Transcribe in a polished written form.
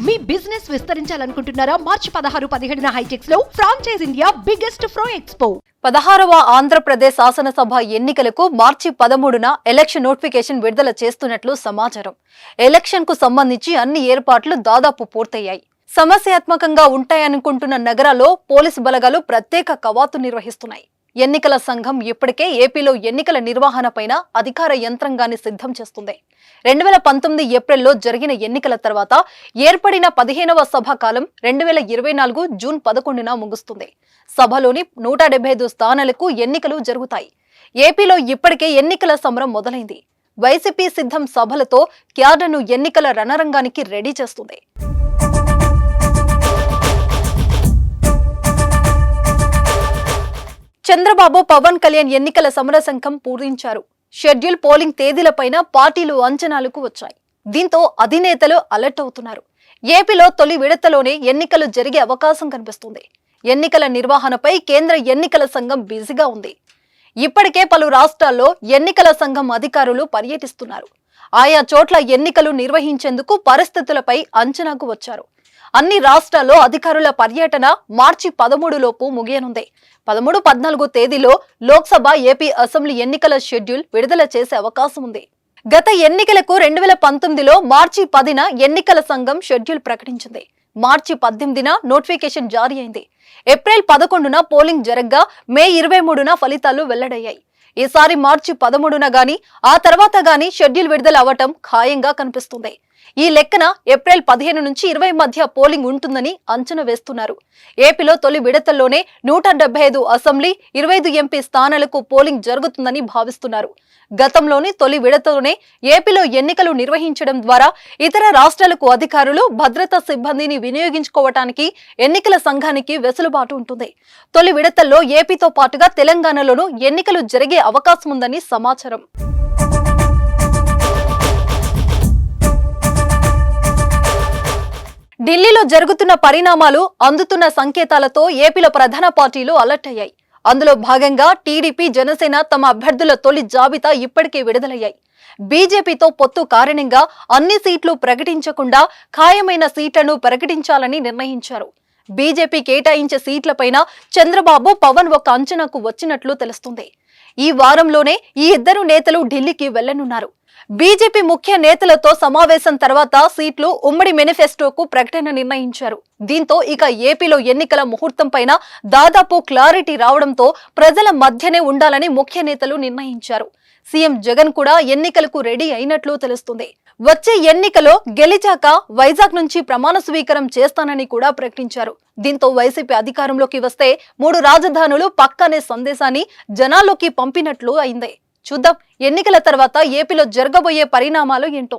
మీ business విస్తరించాలనుకుంటున్నారా? మార్చి 16-17 హైటెక్స్ లో franchise India biggest ఫ్రో expo. 16వ Andhra Pradesh శాసనసభ ఎన్నికలకు మార్చి 13న ఎలక్షన్ నోటిఫికేషన్ విడుదల చేస్తున్నట్లు సమాచారం. ఎలక్షన్ కు సంబంధించి అన్ని ఏర్పాట్లు దాదాపు పూర్తయ్యాయి. సమస్యాత్మకంగా ఉంటాయనుకుంటున్న నగరాల్లో పోలీసు బలగాలు ప్రత్యేక కవాతు నిర్వహిస్తున్నాయి. ఎన్నికల సంఘం ఇప్పటికే ఏపీలో ఎన్నికల నిర్వహణపైన అధికార యంత్రాంగాన్ని సిద్ధం చేస్తుంది. 2019 ఏప్రిల్లో జరిగిన ఎన్నికల తర్వాత ఏర్పడిన 15వ సభ కాలం 2024 జూన్ 11న ముగుస్తుంది. సభలోని 175 స్థానాలకు ఎన్నికలు జరుగుతాయి. ఏపీలో ఇప్పటికే ఎన్నికల సమరం మొదలైంది. వైసీపీ సిద్ధం సభలతో క్యాడర్ను ఎన్నికల రణరంగానికి రెడీ చేస్తుంది. చంద్రబాబు, పవన్ కళ్యాణ్ ఎన్నికల సమరశంఖం పూరించారు. షెడ్యూల్, పోలింగ్ తేదీలపైన పార్టీలు అంచనాలకు వచ్చాయి. దీంతో అధినేతలు అలర్ట్ అవుతున్నారు. ఏపీలో తొలి విడతలోనే ఎన్నికలు జరిగే అవకాశం కనిపిస్తుంది. ఎన్నికల నిర్వహణపై కేంద్ర ఎన్నికల సంఘం బిజీగా ఉంది. ఇప్పటికే పలు రాష్ట్రాల్లో ఎన్నికల సంఘం అధికారులు పర్యటిస్తున్నారు. ఆయా చోట్ల ఎన్నికలు నిర్వహించేందుకు పరిస్థితులపై అంచనాకు వచ్చారు. అన్ని రాష్ట్రాల్లో అధికారుల పర్యటన మార్చి 13 లోపు ముగియనుంది. 13, 14 తేదీలో లోక్సభ, ఏపీ అసెంబ్లీ ఎన్నికల షెడ్యూల్ విడుదల చేసే అవకాశం ఉంది. గత ఎన్నికలకు 2019లో మార్చి 10న ఎన్నికల సంఘం షెడ్యూల్ ప్రకటించింది. మార్చి 18న నోటిఫికేషన్ జారీ అయింది. ఏప్రిల్ 11న పోలింగ్ జరగ్గా మే 23న ఫలితాలు వెల్లడయ్యాయి. ఈసారి మార్చి 13న గాని ఆ తర్వాత గాని షెడ్యూల్ విడుదల అవటం ఖాయంగా కనిపిస్తుంది. ఈ లెక్కన ఏప్రిల్ 15 నుంచి 20 మధ్య పోలింగ్ ఉంటుందని అంచనా వేస్తున్నారు. ఏపీలో తొలి విడతల్లోనే 175 అసెంబ్లీ, 25 ఎంపీ స్థానాలకు పోలింగ్ జరుగుతుందని భావిస్తున్నారు. గతంలోని తొలి విడతలోనే ఏపీలో ఎన్నికలు నిర్వహించడం ద్వారా ఇతర రాష్ట్రాలకు అధికారులు, భద్రతా సిబ్బందిని వినియోగించుకోవటానికి ఎన్నికల సంఘానికి వెసులుబాటు ఉంటుంది. తొలి విడతల్లో ఏపీతో పాటుగా తెలంగాణలోనూ ఎన్నికలు జరిగే అవకాశం ఉందని సమాచారం. ఢిల్లీలో జరుగుతున్న పరిణామాలు, అందుతున్న సంకేతాలతో ఏపీలో ప్రధాన పార్టీలు అలర్ట్ అయ్యాయి. అందులో భాగంగా టీడీపీ, జనసేన తమ అభ్యర్థుల తొలి జాబితా ఇప్పటికే విడుదలయ్యాయి. బీజేపీతో పొత్తు కారణంగా అన్ని సీట్లు ప్రకటించకుండా ఖాయమైన సీట్లను ప్రకటించాలని నిర్ణయించారు. బీజేపీ కేటాయించే సీట్లపైన చంద్రబాబు, పవన్ ఒక అంచనాకు వచ్చినట్లు తెలుస్తుంది. ఈ వారంలోనే ఈ ఇద్దరు నేతలు ఢిల్లీకి వెళ్లనున్నారు. బీజేపీ ముఖ్య నేతలతో సమావేశం తర్వాత సీట్లు, ఉమ్మడి మేనిఫెస్టోకు ప్రకటన నిర్ణయించారు. దీంతో ఇక ఏపీలో ఎన్నికల ముహూర్తం పైన దాదాపు క్లారిటీ రావడంతో ప్రజల మధ్యనే ఉండాలని ముఖ్య నేతలు నిర్ణయించారు. సీఎం జగన్ కూడా ఎన్నికలకు రెడీ అయినట్లు తెలుస్తుంది. వచ్చే ఎన్నికలో గెలిచాక వైజాగ్ నుంచి ప్రమాణ స్వీకారం చేస్తానని కూడా ప్రకటించారు. దీంతో వైసీపీ అధికారంలోకి వస్తే 3 రాజధానులు పక్కనే సందేశాన్ని జనాల్లోకి పంపినట్లు అయింది. చూద్దాం ఎన్నికల తర్వాత ఏపీలో జరగబోయే పరిణామాలు ఏంటో.